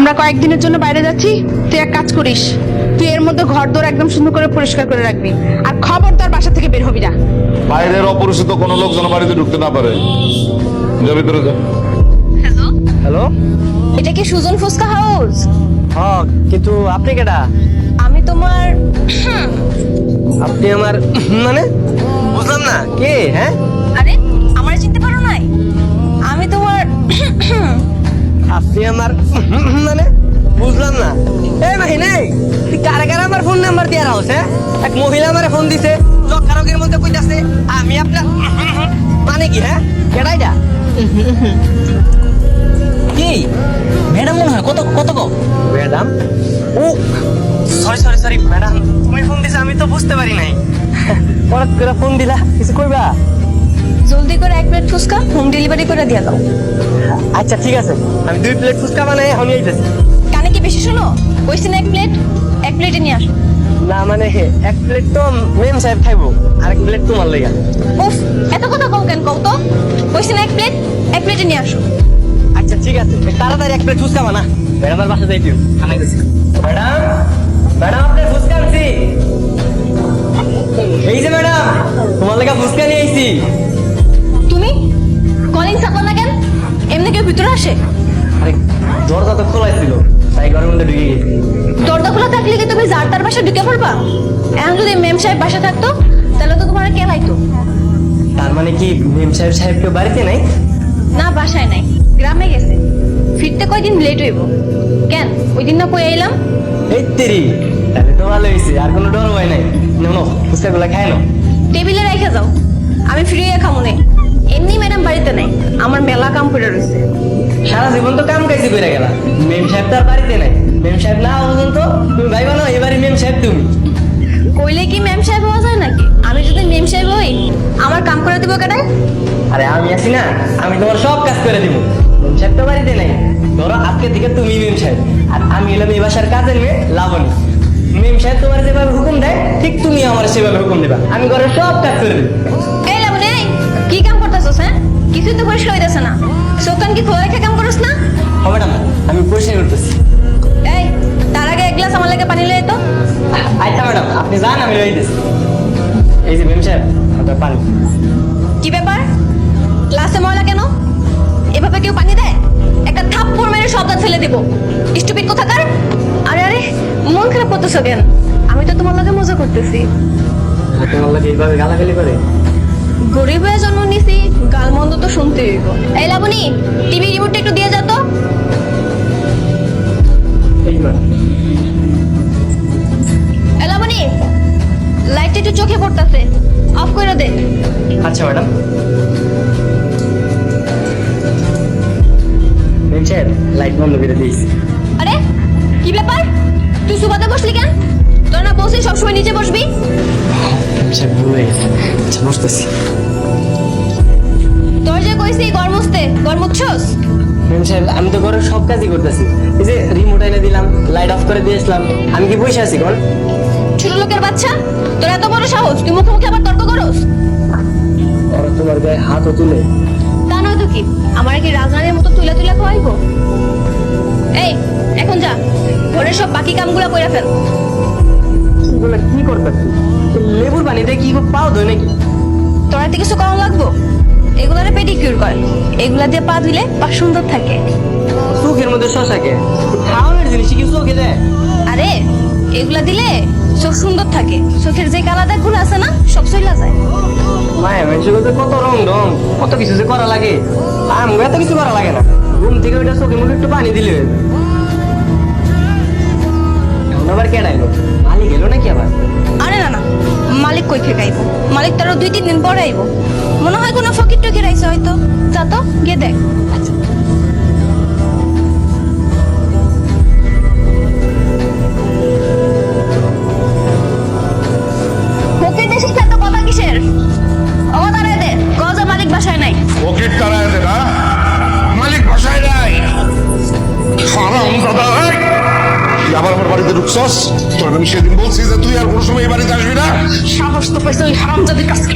আমরা কয়েকদিনের জন্য বাইরে যাচ্ছি, তুই এক কাজ করিস, তুই এর মধ্যে ঘর দোর একদম সুন্দর করে পরিষ্কার করে রাখবি, আর খবরদার বাসা থেকে বের হবি না। বাইরের অপরিচিত কোনো লোক যেন বাড়িতে ঢুকতে না পারে। যা ভিতরে যা। Hello, hello. এটা কি সুজন ফুচকা হাউস? হ্যাঁ, কিন্তু আপনি কেডা? আমি তোমার আপনি আমার মানে বুঝলাম না কে? হ্যাঁ, আরে আমার চিনতে পারো নাই? আমি তোমার আপনি আমার মানে বুঝলাম না। এই মাহিনে, তুই কারা কারা আমার ফোন নাম্বার দিয়ে রাখছ? হ্যাঁ, এক মহিলা আমারে ফোন দিছে, জকারকের মধ্যে কইতাছে আমি আপনার মানে কি? হ্যাঁ, কেডা এটা? কি ম্যাডাম মনে হয়? কত কত গো ম্যাডাম? ও সরি সরি সরি ম্যাডাম, তুমি ফোন দিছো আমি তো বুঝতে পারি নাই। হঠাৎ করে ফোন দিলা, কিছু কইবা? জলদি করে এক প্লেট ফুচকা হোম ডেলিভারি করে দিয়ে দাও। আচ্ছা ঠিক আছে, আমি 2 প্লেট ফুচকা বানাই এখনই আইতেছি। কানে কি বেশি শোনো? কইছি না এক প্লেটে নিয়ে আসো। না মানে 1 প্লেট তো মেম সাহেব খাইবো, আর 1 প্লেট তোমার লাগা। উফ, এত কথা কও কেন কও তো? কইছি না এক প্লেটে নিয়ে আসো। আচ্ছা ঠিক আছে, তাড়াতাড়ি 1 প্লেট ফুচকা বানা, ম্যাডামের বাসা যাইতে আনাই দিছি। ম্যাডাম, ম্যাডাম আপনার ফুচকা আনছি। এই যে ম্যাডাম, তোমার লাগা ফুচকা নিয়ে আইছি। তুমি কলিং চাপো না কেন? এমনি কেউ ভিতরে আসে? আরে দরজা তো খোলাই ছিল, তাই ঘরের মধ্যে ঢুকে গেছি। দরজা খোলা থাকলে কি তুমি যার তার বাসা ঢুকে পড়বা? এখন যদি মেম সাহেব বাসা থাকতো তাহলে তো তোমার কেলাইতো। তার মানে কি মেম সাহেব কেউ বাড়িতে নাই? না, বাসায় নাই, গ্রামে গেছে। ফিরতে কয়দিন লেট হইব। কেন, ওই দিন না কই আইলাম? এই তেরি, তাহলে তো ভালো হয়েছে, আর কোনো ডর ভয় নাই। নো ফুচকাগুলো খায় না। টেবিলে রেখে যাও, আমি ফিরিয়ে খামো নেই। এমনি ম্যাডাম বাড়িতে নাই, আমার মেলা কাম পড়ে রয়েছে। সারা জীবন তো কাম কাজই করে গেলা, মেম সাহেব তো আর বাড়িতে নাই। মেম সাহেব না বুঝুন তো তুমি ভাইবা না এবারে মেম সাহেব তুমি। কইলে কি মেম সাহেব হওয়া যায় নাকি? আমি যদি মেম সাহেব হই, আমার কাম করে দিব কেন? আরে আমি আছি না, আমি তোমার সব কাজ করে দিব। মেম সাহেব তো বাড়িতে নাই, ধরো আজকে থেকে তুমি মেম সাহেব, আর আমি এলাম এই বাসার কাজের মেয়ে লাবণী। মেম সাহেব তোমার যেভাবে হুকুম দেয় ঠিক তুমি আমার সেভাবে হুকুম দেবা, আমি ঘরের সব কাজ করে দেবো। এই লাবণী, এই কি কাম করতেছস? হ্যাঁ, কিছুই তো পরিষ্কার হইতেছে না। সোকান কি খোলা রেখে কাম করছ না? হবে না, আমি পরিষ্কার করতেছি। এই, তার আগে এক গ্লাস আমার লাগে পানি লয়ে তো। আচ্ছা ম্যাডাম, আপনি যান, আমি রয়ে দিচ্ছি। এই যে মেম সাহেব, আপনার পানি। কি ব্যাপার? গ্লাসে ময়লা কেন? এভাবে কেউ পানি দেয়? একটা থাপ্পড় মেরে সব দাঁত ফেলে দেব। স্টুপিড কোথাকার! আরে আরে, মন খারাপ করতেছো কেন? আমি তো তোমার লগে মজা করতেছি। তোমার লাগে এইভাবে গালাগালি করে? গরিব হয়ে জন্ম নিছি, গালমন্দ তো শুনতে হইব। এই লাবণী, টিভি রিমোটটা একটু দিয়ে যা তো। এই ম্যাডাম। এই লাবণী, লাইটটা একটু চোখে পড়তাছে, অফ করে দে। আচ্ছা ম্যাডাম। মেম সাহেব, লাইট বন্ধ করে দিয়েছি। আরে কি ব্যাপার? তুই সুবাদে বসলি কেন? তোর না বসে সবসময় নিচে বসবি? মেম সাহেব ভুল হয়ে গেছে, আচ্ছা বসতেছি। তোর যে কইছি ঘর মুছছস? মেম সাহেব, আমি তো ঘরের সব কাজই করতেছি। এই যে রিমোট এনে দিলাম, লাইট অফ করে দিয়েছিলাম, আমি কি বসে আছি ঘর? ছোট লোকের বাচ্চা, তোর এত বড় সাহস, তুই মুখোমুখি আবার তর্ক করস? ওরা তোমার গায়ে হাতও তুলে। তা নয় তো কি, আমার কি রাজরানীর মতো তুলে তুলে খাওয়াইবো? এই, এখন যা, ঘরের সব বাকি কামগুলো কইরা ফেল। এগুলো কি করতেছি? লেবুর পানিতে কি পাও দই নাকি? তোর হাতে কিছু কম লাগবো? এগুলারে পেডিকিউর কর, এগুলা দিয়ে পা ধুলে পা সুন্দর থাকে। চোখের মধ্যে শশাকে খাওয়ানোর জিনিস কি চোখে দেয়? আরে এগুলা দিলে চোখ সুন্দর থাকে, চোখের যে কালা দাগগুলো আছে না সব চইলা যায়। মায়ের মানুষের মধ্যে কত রং কত কিছু যে করা লাগে, আমার এত কিছু করা লাগে না। ঘুম থেকে ওইটা চোখের মধ্যে একটু পানি দিলে হয়ে যায়। এখন আবার কে ডাইলো? মালিক এলো নাকি আবার? আরে না না, মালিক কই থেকে আইবো? মালিক তারও 2-3 দিন পরে আইবো। মনে হয় কোনো ফকির টকির আইছে হয়তো। যা তো, গিয়ে দেখ। আচ্ছা। ফকির দেশে এত কথা কিসের? ও দাঁড়ায় দে, কজা মালিক বাসায় নাই। পকেট তারা এদের না, মালিক বাসায় নাই। হারাম দাদা, তুই আবার আমার বাড়িতে ঢুকছস? তোর আমি সেদিন বলছি যে তুই আর কোনো সময় এই বাড়িতে আসবি না। সাহস তো পাইছে ওই হারামজাদির কাছে।